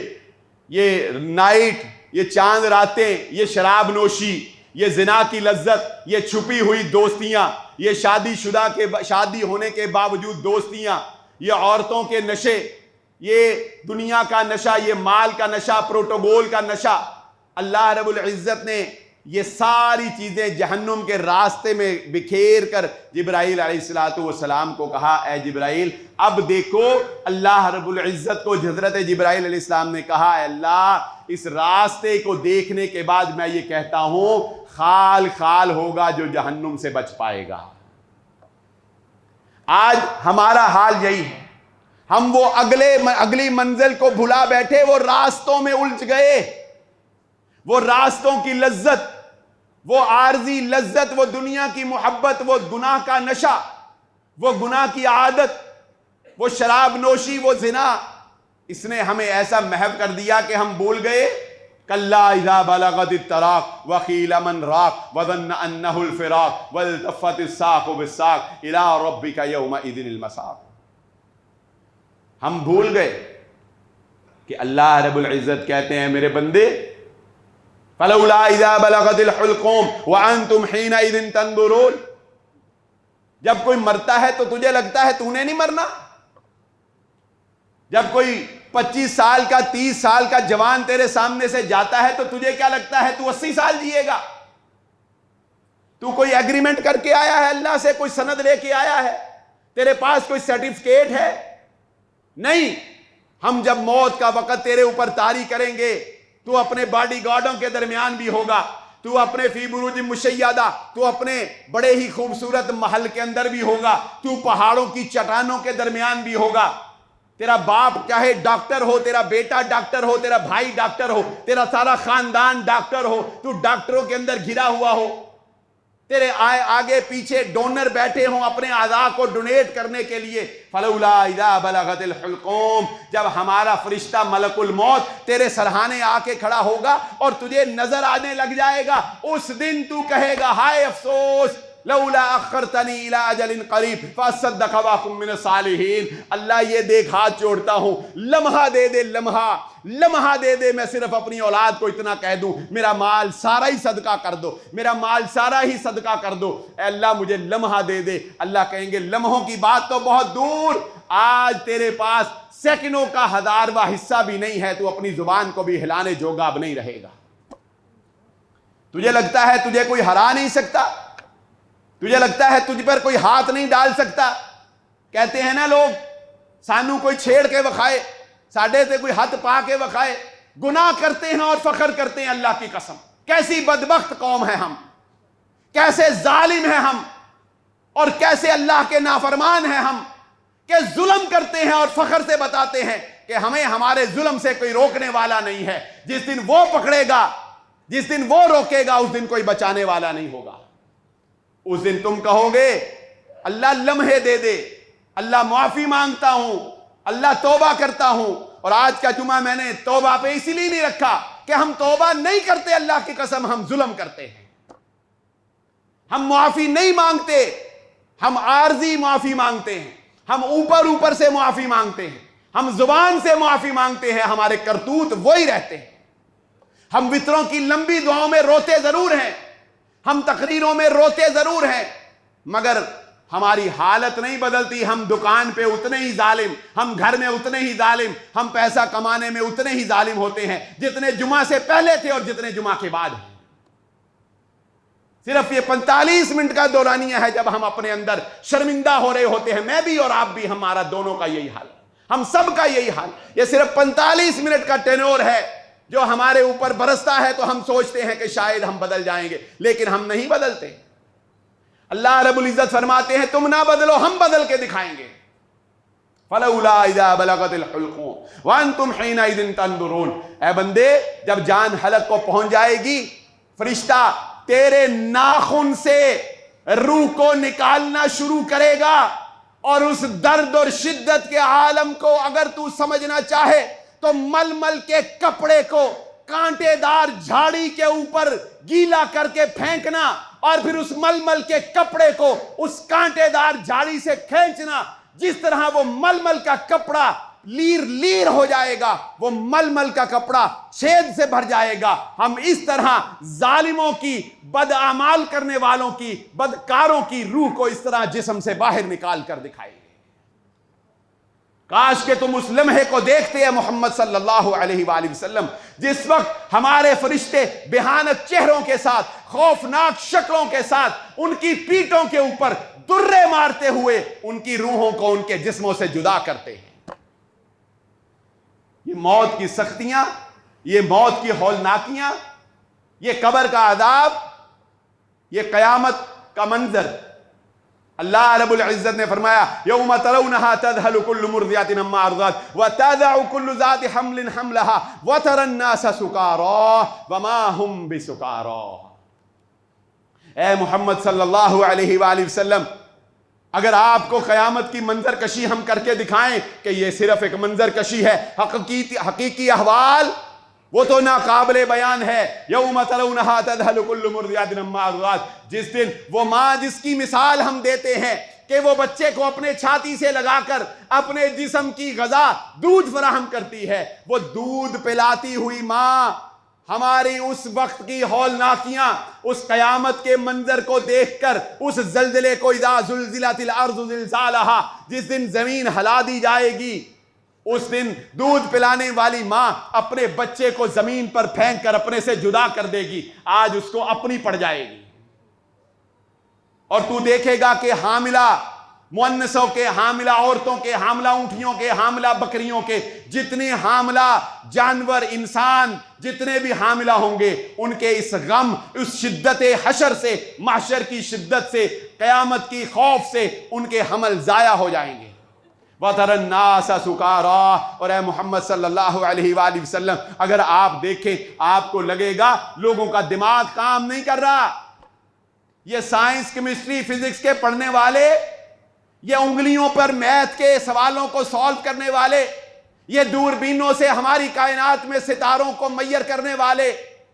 یہ نائٹ، یہ چاند راتیں، یہ شراب نوشی، یہ زنا کی لذت، یہ چھپی ہوئی دوستیاں، یہ شادی ہونے کے باوجود دوستیاں، یہ عورتوں کے نشے، یہ دنیا کا نشہ، یہ مال کا نشہ، پروٹوکول کا نشہ، اللہ رب العزت نے یہ ساری چیزیں جہنم کے راستے میں بکھیر کر جبرائیل علیہ الصلوۃ والسلام کو کہا اے جبرائیل اب دیکھو. اللہ رب العزت کو حضرت جبرائیل علیہ السلام نے کہا اے اللہ اس راستے کو دیکھنے کے بعد میں یہ کہتا ہوں خال خال ہوگا جو جہنم سے بچ پائے گا. آج ہمارا حال یہی ہے، ہم وہ اگلی منزل کو بھلا بیٹھے، وہ راستوں میں الجھ گئے. وہ راستوں کی لذت، وہ عارضی لذت، وہ دنیا کی محبت، وہ گناہ کا نشہ، وہ گناہ کی عادت، وہ شراب نوشی، وہ زنا، اس نے ہمیں ایسا محو کر دیا کہ ہم بھول گئے کلا اذا بلغت التراق وقیل من راق وظن انہ الفراق والتفت الساق بالساق الى ربک یومئذ المساق. ہم بھول گئے کہ اللہ رب العزت کہتے ہیں میرے بندے فلولا اذا بلغت الحلقوم وانتم حينئذ تنظرون. جب کوئی مرتا ہے تو تجھے لگتا ہے تو نے نہیں مرنا. جب کوئی 25 سال کا 30 سال کا جوان تیرے سامنے سے جاتا ہے تو تجھے کیا لگتا ہے تو 80 سال جیے گا. تو کوئی ایگریمنٹ کر کے آیا ہے اللہ سے، کوئی سند لے کے آیا ہے، تیرے پاس کوئی سرٹیفکیٹ ہے؟ نہیں. ہم جب موت کا وقت تیرے اوپر طاری کریں گے تو اپنے باڈی گارڈوں کے درمیان بھی ہوگا، تو اپنے فی بروج مشیدہ، تو اپنے بڑے ہی خوبصورت محل کے اندر بھی ہوگا، تو پہاڑوں کی چٹانوں کے درمیان بھی ہوگا. تیرا باپ چاہے ڈاکٹر ہو، تیرا بیٹا ڈاکٹر ہو، تیرا بھائی ڈاکٹر ہو، تیرا سارا خاندان ڈاکٹر ہو، تو ڈاکٹروں کے اندر گھرا ہوا ہو، تیرے آگے پیچھے ڈونر بیٹھے ہوں اپنے اعضاء کو ڈونیٹ کرنے کے لیے. فلولا اذا بلغت الحلقوم، جب ہمارا فرشتہ ملک الموت تیرے سرہانے آ کے کھڑا ہوگا اور تجھے نظر آنے لگ جائے گا، اس دن تو کہے گا ہائے افسوس لولا اخرتنی الى اجل قریب فاصدق واکن من الصالحین. اللہ یہ دیکھ ہاتھ جوڑتا ہوں، لمحہ دے دے، لمحہ دے دے، میں صرف اپنی اولاد کو اتنا کہہ دوں میرا مال سارا ہی صدقہ کر دو، میرا مال سارا ہی صدقہ کر دو. اے اللہ مجھے لمحہ دے دے. اللہ کہیں گے لمحوں کی بات تو بہت دور، آج تیرے پاس سیکنڈوں کا 1000واں حصہ بھی نہیں ہے، تو اپنی زبان کو بھی ہلانے جوگا اب نہیں رہے گا. تجھے لگتا ہے تجھے کوئی ہرا نہیں سکتا؟ تجھے لگتا ہے تجھ پر کوئی ہاتھ نہیں ڈال سکتا؟ کہتے ہیں نا لوگ سانو کوئی چھیڑ کے وکھائے، ساڈے سے کوئی ہاتھ پا کے وکھائے. گناہ کرتے ہیں اور فخر کرتے ہیں. اللہ کی قسم کیسی بدبخت قوم ہے ہم، کیسے ظالم ہیں ہم، اور کیسے اللہ کے نافرمان ہیں ہم کہ ظلم کرتے ہیں اور فخر سے بتاتے ہیں کہ ہمیں ہمارے ظلم سے کوئی روکنے والا نہیں ہے. جس دن وہ پکڑے گا، جس دن وہ روکے گا، اس دن کوئی بچانے والا نہیں ہوگا. اس دن تم کہو گے اللہ لمحے دے دے، اللہ معافی مانگتا ہوں، اللہ توبہ کرتا ہوں. اور آج کا جمعہ میں نے توبہ پہ اسی لیے نہیں رکھا کہ ہم توبہ نہیں کرتے، اللہ کی قسم ہم ظلم کرتے ہیں. ہم معافی نہیں مانگتے، ہم عارضی معافی مانگتے ہیں، ہم اوپر سے معافی مانگتے ہیں، ہم زبان سے معافی مانگتے ہیں، ہمارے کرتوت وہی رہتے ہیں. ہم وطروں کی لمبی دعاؤں میں روتے ضرور ہیں، ہم تقریروں میں روتے ضرور ہیں، مگر ہماری حالت نہیں بدلتی. ہم دکان پہ اتنے ہی ظالم, ہم گھر میں اتنے ہی ظالم, ہم پیسہ کمانے میں اتنے ہی ظالم ہوتے ہیں جتنے جمعہ سے پہلے تھے اور جتنے جمعہ کے بعد ہیں. صرف یہ 45 منٹ کا دورانیہ ہے جب ہم اپنے اندر شرمندہ ہو رہے ہوتے ہیں. میں بھی اور آپ بھی, ہمارا دونوں کا یہی حال, ہم سب کا یہی حال. یہ صرف 45 منٹ کا ٹینور ہے جو ہمارے اوپر برستا ہے تو ہم سوچتے ہیں کہ شاید ہم بدل جائیں گے, لیکن ہم نہیں بدلتے. اللہ رب العزت فرماتے ہیں تم نہ بدلو, ہم بدل کے دکھائیں گے. فَلَوْلَا إِذَا بَلَغَتِ الْحُلْقُومَ وَأَنْتُمْ حِينَئِذٍ تَنظُرُونَ. اے بندے, جب جان حلق کو پہنچ جائے گی, فرشتہ تیرے ناخن سے روح کو نکالنا شروع کرے گا, اور اس درد اور شدت کے عالم کو اگر تو سمجھنا چاہے تو ململ کے کپڑے کو کانٹے دار جھاڑی کے اوپر گیلا کر کے پھینکنا, اور پھر اس ململ کے کپڑے کو اس کانٹے دار جھاڑی سے کھینچنا. جس طرح وہ ململ کا کپڑا لیر لیر ہو جائے گا, وہ ململ کا کپڑا چھید سے بھر جائے گا, ہم اس طرح ظالموں کی, بد اعمال کرنے والوں کی, بدکاروں کی روح کو اس طرح جسم سے باہر نکال کر دکھائیں گے. کاش کہ تم اس لمحے کو دیکھتے ہیں محمد صلی اللہ علیہ وآلہ وسلم, جس وقت ہمارے فرشتے بھیانک چہروں کے ساتھ, خوفناک شکلوں کے ساتھ, ان کی پیٹوں کے اوپر درے مارتے ہوئے ان کی روحوں کو ان کے جسموں سے جدا کرتے ہیں. یہ موت کی سختیاں, یہ موت کی ہولناکیاں, یہ قبر کا عذاب, یہ قیامت کا منظر. اللہ رب العزت نے فرمایا یوم ترونها تذهل كل مرضعة عما ارضعت وتضع كل ذات حمل حملها وترى الناس سكارى وما هم بسكارى. اے محمد صلی اللہ علیہ وآلہ وسلم, اگر آپ کو قیامت کی منظر کشی ہم کر کے دکھائیں کہ یہ صرف ایک منظر کشی ہے, حقیقی احوال وہ تو ناقابل بیان ہے. یوم ترونها تذهل كل مرضعة عما ارضعت, جس دن وہ ماں جس کی مثال ہم دیتے ہیں کہ وہ بچے کو اپنے چھاتی سے لگا کر اپنے جسم کی غذا دودھ فراہم کرتی ہے, وہ دودھ پلاتی ہوئی ماں ہماری اس وقت کی ہولناکیاں, اس قیامت کے منظر کو دیکھ کر, اس زلزلے کو, اذا زلزلت الارض زلزالها, جس دن زمین ہلا دی جائے گی, اس دن دودھ پلانے والی ماں اپنے بچے کو زمین پر پھینک کر اپنے سے جدا کر دے گی. آج اس کو اپنی پڑ جائے گی, اور تو دیکھے گا کہ حاملہ مؤنثوں کے, حاملہ عورتوں کے, حاملہ اونٹیوں کے, حاملہ بکریوں کے, جتنے حاملہ جانور, انسان جتنے بھی حاملہ ہوں گے, ان کے اس غم, اس شدت حشر سے, محشر کی شدت سے, قیامت کی خوف سے ان کے حمل ضائع ہو جائیں گے. وَتَرَى النَّاسَ سُكَارَى. اور اے محمد صلی اللہ علیہ وآلہ وسلم, اگر آپ دیکھیں آپ کو لگے گا لوگوں کا دماغ کام نہیں کر رہا. یہ سائنس, کیمسٹری, فزکس کے پڑھنے والے, یہ انگلیوں پر میتھ کے سوالوں کو سالو کرنے والے, یہ دوربینوں سے ہماری کائنات میں ستاروں کو میئر کرنے والے,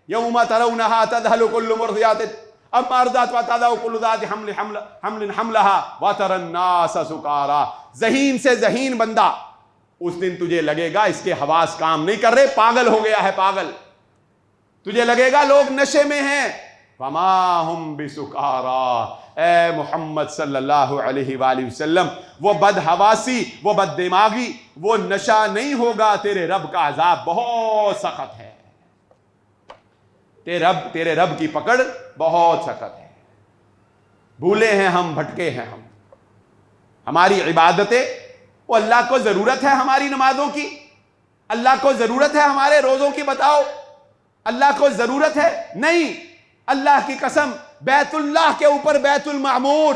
یوم ترونها تذهل كل مرضعة عما ارضعت وتضع كل ذات حمل حملها وترى الناس سكارى. ذہین سے ذہین بندہ, اس دن تجھے لگے گا اس کے حواس کام نہیں کر رہے, پاگل ہو گیا ہے, پاگل. تجھے لگے گا لوگ نشے میں ہیں. وما هم بسكارى. اے محمد صلی اللہ علیہ وآلہ وسلم, وہ بدحواسی, وہ بد دماغی, وہ نشہ نہیں ہوگا. تیرے رب کا عذاب بہت سخت ہے, تیرے رب کی پکڑ بہت سخت ہے. بھولے ہیں ہم, بھٹکے ہیں ہم. ہماری عبادتیں, وہ اللہ کو ضرورت ہے ہماری نمازوں کی, اللہ کو ضرورت ہے ہمارے روزوں کی, بتاؤ اللہ کو ضرورت ہے؟ نہیں. اللہ کی قسم, بیت اللہ کے اوپر بیت المعمور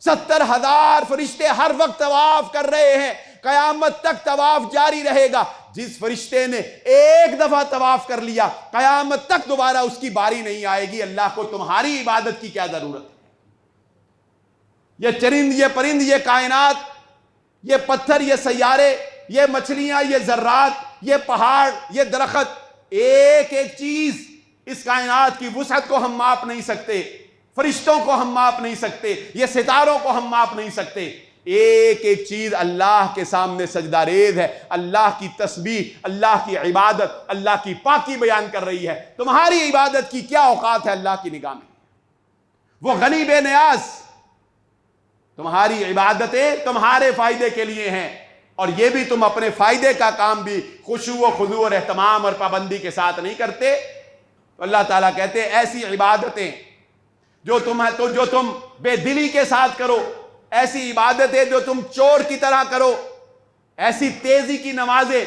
70,000 فرشتے ہر وقت طواف کر رہے ہیں, قیامت تک طواف جاری رہے گا. جس فرشتے نے ایک دفعہ طواف کر لیا, قیامت تک دوبارہ اس کی باری نہیں آئے گی. اللہ کو تمہاری عبادت کی کیا ضرورت ہے؟ یہ چرند, یہ پرند, یہ کائنات, یہ پتھر, یہ سیارے, یہ مچھلیاں, یہ ذرات, یہ پہاڑ, یہ درخت, ایک ایک چیز اس کائنات کی وسعت کو ہم ماپ نہیں سکتے, فرشتوں کو ہم ماپ نہیں سکتے, یہ ستاروں کو ہم ماپ نہیں سکتے. ایک ایک چیز اللہ کے سامنے سجدہ ریز ہے. اللہ کی تسبیح, اللہ کی عبادت, اللہ کی پاکی بیان کر رہی ہے. تمہاری عبادت کی کیا اوقات ہے اللہ کی نگاہ میں؟ وہ غنی بے نیاز, تمہاری عبادتیں تمہارے فائدے کے لیے ہیں، اور یہ بھی تم اپنے فائدے کا کام بھی خشوع و خضوع اور اہتمام اور پابندی کے ساتھ نہیں کرتے، تو اللہ تعالیٰ کہتے ہیں ایسی عبادتیں جو تم بے دلی کے ساتھ کرو، ایسی عبادتیں جو تم چور کی طرح کرو، ایسی تیزی کی نمازیں،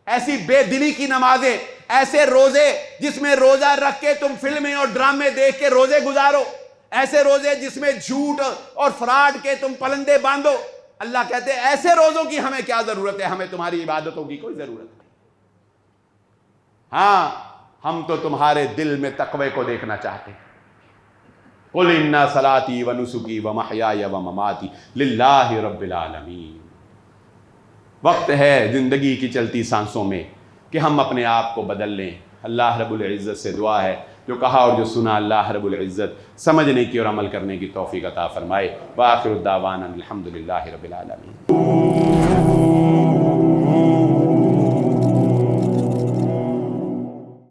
ایسی بے دلی کی نمازیں، ایسے روزے جس میں روزہ رکھ کے تم فلمیں اور ڈرامے دیکھ کے روزے گزارو، ایسے روزے جس میں جھوٹ اور فراڈ کے تم پلندے باندھو، اللہ کہتے ہیں ایسے روزوں کی ہمیں کیا ضرورت ہے، ہمیں تمہاری عبادتوں کی کوئی ضرورت نہیں۔ ہاں ہم تو تمہارے دل میں تقوی کو دیکھنا چاہتے ہیں۔ قُلْ إِنَّ صَلَاتِي وَنُسُكِي وَمَحْيَايَ وَمَمَاتِي لِلَّهِ رَبِّ الْعَالَمِينَ۔ وقت ہے زندگی کی چلتی سانسوں میں کہ ہم اپنے آپ کو بدل لیں۔ اللہ رب العزت سے دعا ہے جو کہا اور جو سنا اللہ رب العزت سمجھنے کی اور عمل کرنے کی توفیق عطا فرمائے۔ وآخر الدعوانا الحمدللہ رب العالمین۔